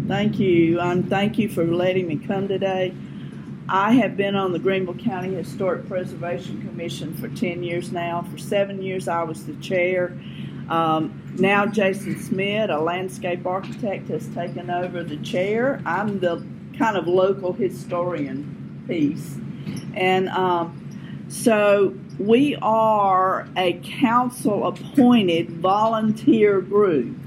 Thank you. Thank you for letting me come today. I have been on the Greenville County Historic Preservation Commission for 10 years now. For 7 years, I was the chair. Now Jason Smith, a landscape architect, has taken over the chair. I'm the kind of local historian piece. And so we are a council-appointed volunteer group.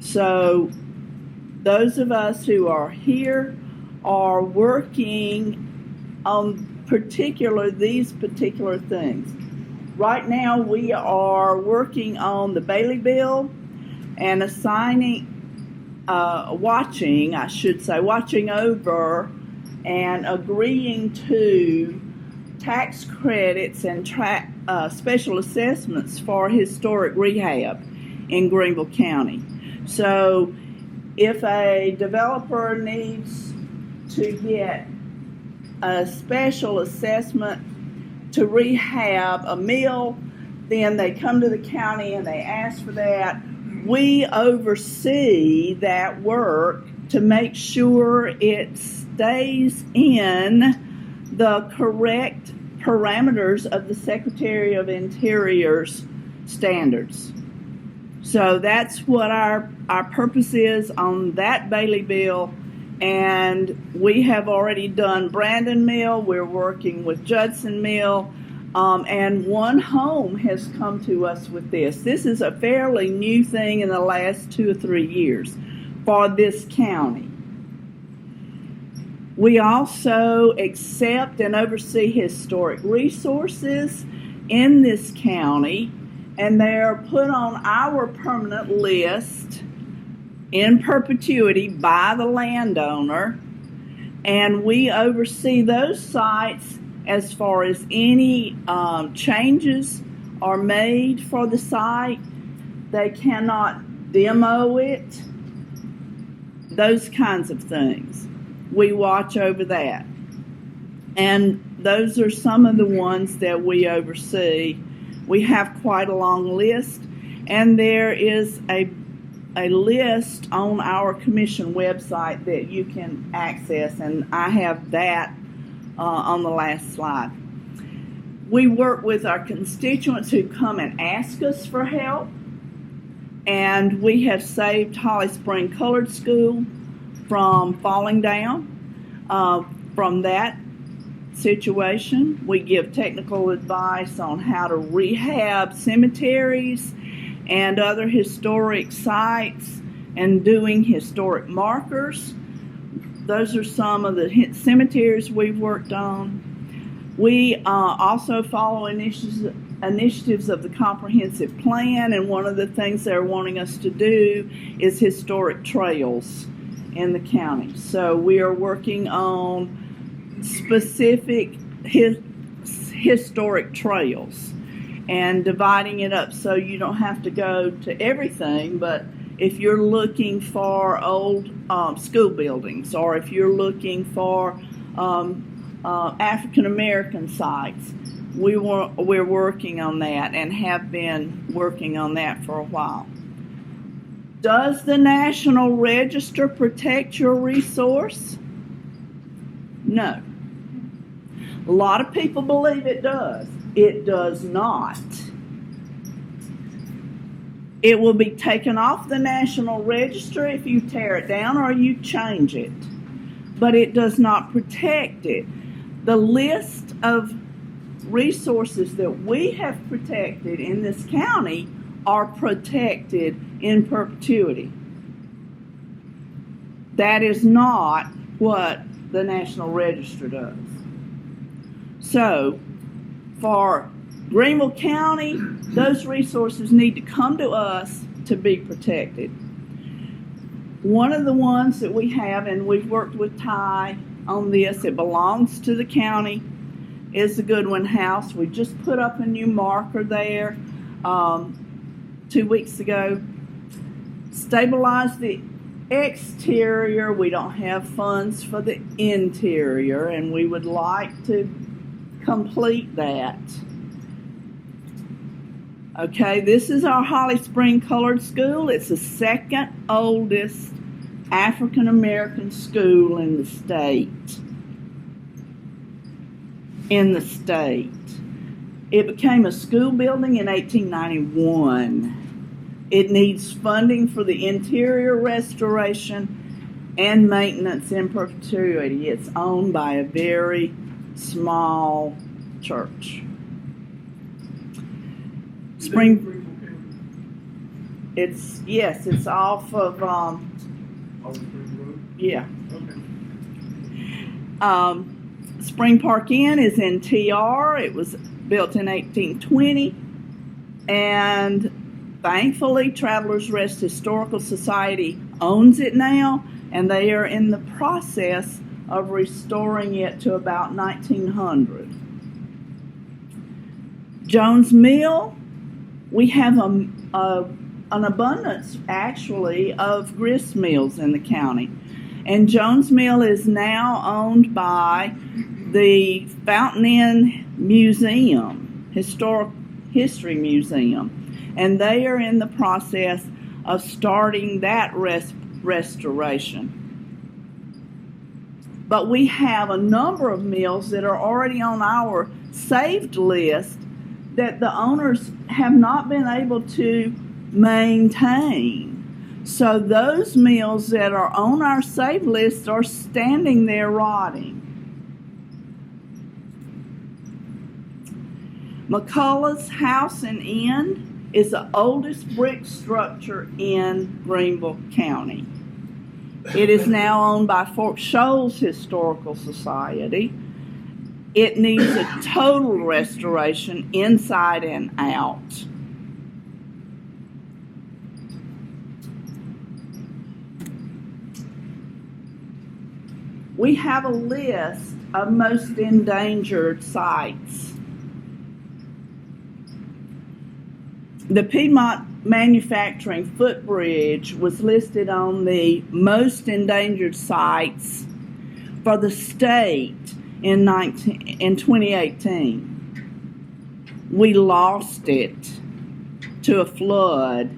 So those of us who are here are working on these particular things. Right now we are working on the Bailey bill and watching over and agreeing to tax credits and special assessments for historic rehab in Greenville County. So if a developer needs to get a special assessment to rehab a mill, then they come to the county and they ask for that. We oversee that work to make sure it stays in the correct parameters of the Secretary of Interior's standards. So that's what our purpose is on that Bailey bill. And we have already done Brandon Mill. We're working with Judson Mill. And one home has come to us with this. This is a fairly new thing in the last 2 or 3 years for this county. We also accept and oversee historic resources in this county, and they're put on our permanent list in perpetuity by the landowner, and we oversee those sites as far as any changes are made for the site. They cannot demo it, those kinds of things. We watch over that. And those are some of the ones that we oversee. We have quite a long list, and there is a list on our commission website that you can access, and I have that on the last slide. We work with our constituents who come and ask us for help, and we have saved Holly Spring Colored School from falling down. From that situation, we give technical advice on how to rehab cemeteries and other historic sites and doing historic markers. Those are some of the cemeteries we've worked on. We also follow initiatives of the comprehensive plan, and one of the things they're wanting us to do is historic trails in the county. So we are working on specific historic trails and dividing it up so you don't have to go to everything, but if you're looking for old school buildings, or if you're looking for African American sites, we're working on that and have been working on that for a while. Does the National Register protect your resource? No. A lot of people believe it does. It does not. It will be taken off the National Register if you tear it down or you change it, but it does not protect it. The list of resources that we have protected in this county are protected in perpetuity. That is not what the National Register does. So, for Greenville County, those resources need to come to us to be protected. One of the ones that we have, and we've worked with Ty on this, it belongs to the county, is the Goodwin House. We just put up a new marker there 2 weeks ago. Stabilize the exterior. We don't have funds for the interior, and we would like to complete that. Okay, this is our Holly Spring Colored School. It's the second oldest African American school in the state. It became a school building in 1891. It needs funding for the interior restoration and maintenance in perpetuity. It's owned by a very small church. It's off of yeah. Okay. Spring Park Inn is in TR. It was built in 1820, and thankfully Travelers Rest Historical Society owns it now, and they are in the process of restoring it to about 1900. Jones Mill, we have an abundance, actually, of grist mills in the county. And Jones Mill is now owned by the Fountain Inn Museum, History Museum. And they are in the process of starting that restoration. But we have a number of mills that are already on our saved list that the owners have not been able to maintain. So those mills that are on our save list are standing there rotting. McCulloughs House and Inn is the oldest brick structure in Greenville County. It is now owned by Fort Shoals Historical Society. It needs a total restoration inside and out. We have a list of most endangered sites. The Piedmont Manufacturing footbridge was listed on the most endangered sites for the state in 2018. We lost it to a flood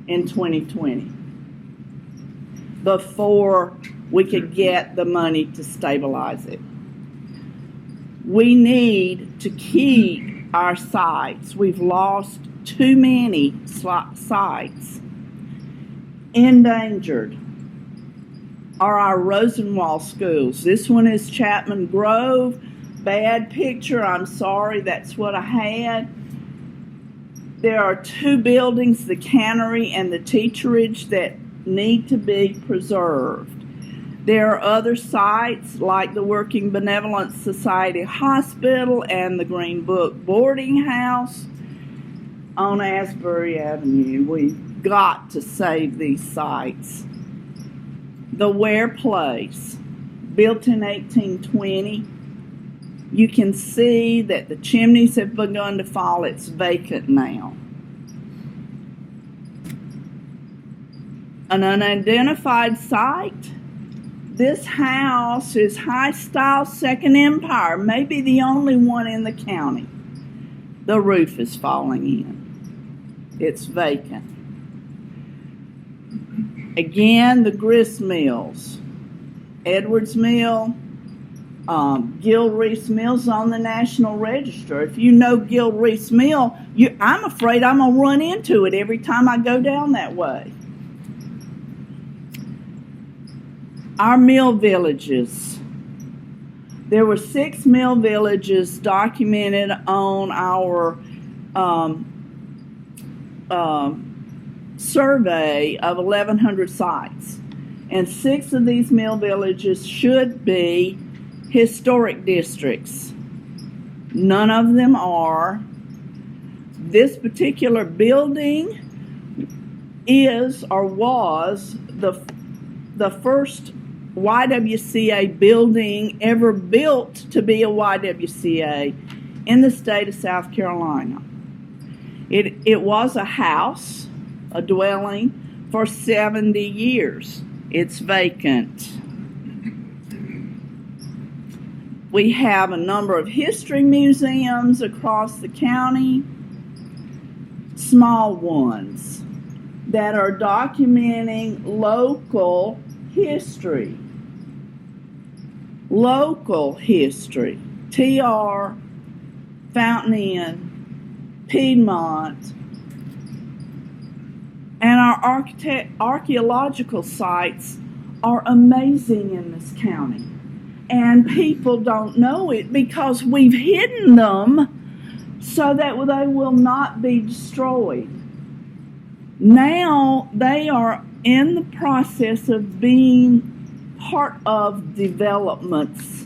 in 2020 before we could get the money to stabilize it. We need to keep our sites. We've lost too many sites. Endangered are our Rosenwald schools. This one is Chapman Grove. Bad picture, I'm sorry, that's what I had. There are two buildings, the cannery and the teacherage, that need to be preserved. There are other sites like the Working Benevolent Society Hospital and the Green Book Boarding House on Asbury Avenue. We've got to save these sites. The Ware Place, built in 1820. You can see that the chimneys have begun to fall. It's vacant now. An unidentified site. This house is High Style Second Empire, maybe the only one in the county. The roof is falling in. It's vacant. Again, the grist mills. Edwards Mill, Gil Reese Mill's on the National Register. If you know Gil Reese Mill, I'm afraid I'm going to run into it every time I go down that way. Our mill villages. There were 6 mill villages documented on our survey of 1,100 sites. And 6 of these mill villages should be historic districts. None of them are. This particular building is or was the first YWCA building ever built to be a YWCA in the state of South Carolina. It was a house, a dwelling, for 70 years. It's vacant. We have a number of history museums across the county, small ones. that are documenting local history. Local history. TR, Fountain Inn, Piedmont, and our archaeological sites are amazing in this county. And people don't know it because we've hidden them so that they will not be destroyed. Now they are in the process of being part of developments.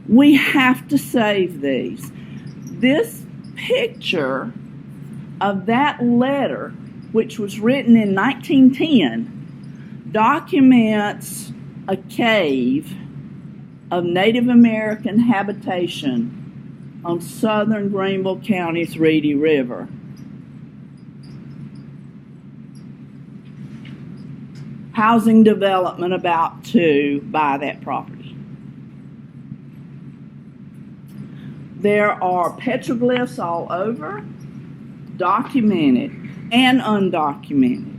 We have to save these. This picture of that letter, which was written in 1910, documents a cave of Native American habitation on southern Greenville County's Reedy River. Housing development about to buy that property. There are petroglyphs all over, documented and undocumented.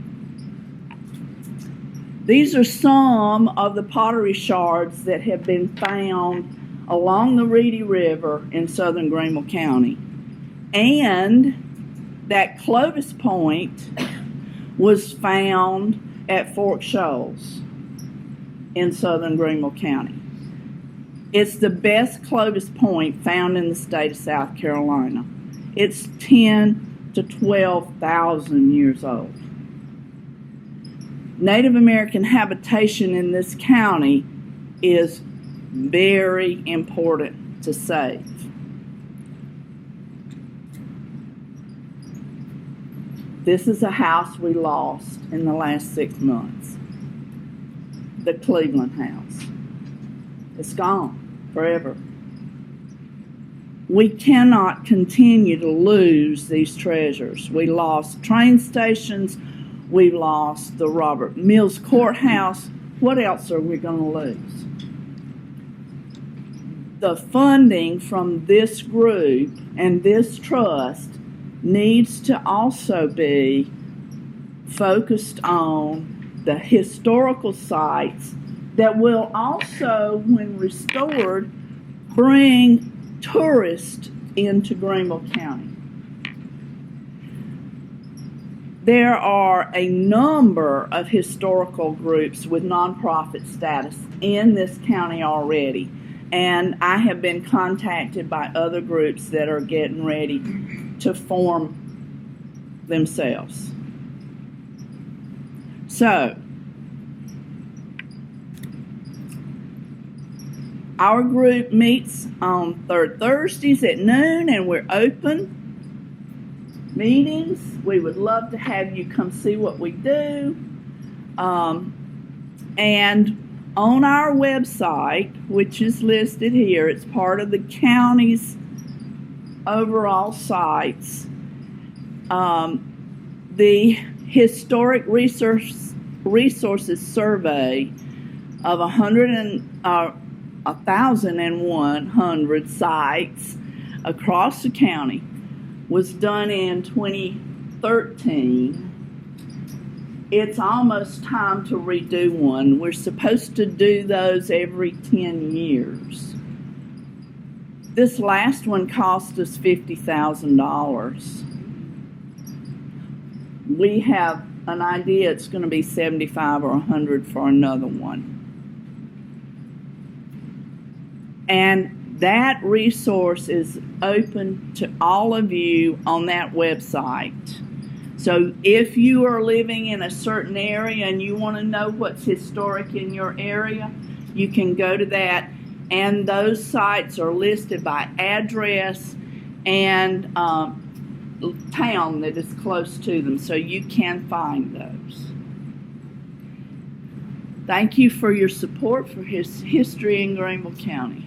These are some of the pottery shards that have been found along the Reedy River in southern Greenville County. And that Clovis Point was found at Fork Shoals in southern Greenville County. It's the best Clovis Point found in the state of South Carolina. It's 10 to 12,000 years old. Native American habitation in this county is very important to save. This is a house we lost in the last 6 months. The Cleveland House. It's gone forever. We cannot continue to lose these treasures. We lost train stations. We lost the Robert Mills Courthouse. What else are we going to lose? The funding from this group and this trust needs to also be focused on the historical sites that will also, when restored, bring tourists into Greenville County. There are a number of historical groups with nonprofit status in this county already, and I have been contacted by other groups that are getting ready to form themselves. So, our group meets on third Thursdays at noon, and we're open meetings. We would love to have you come see what we do. And on our website, which is listed here, it's part of the county's overall sites. The Historic Resources Survey of 1,100 sites across the county was done in 2013. It's almost time to redo one. We're supposed to do those every 10 years. This last one cost us $50,000. We have an idea it's going to be $75 or $100 for another one. And that resource is open to all of you on that website. So if you are living in a certain area and you want to know what's historic in your area, you can go to that. And those sites are listed by address and town that is close to them, so you can find those. Thank you for your support for History in Greenville County.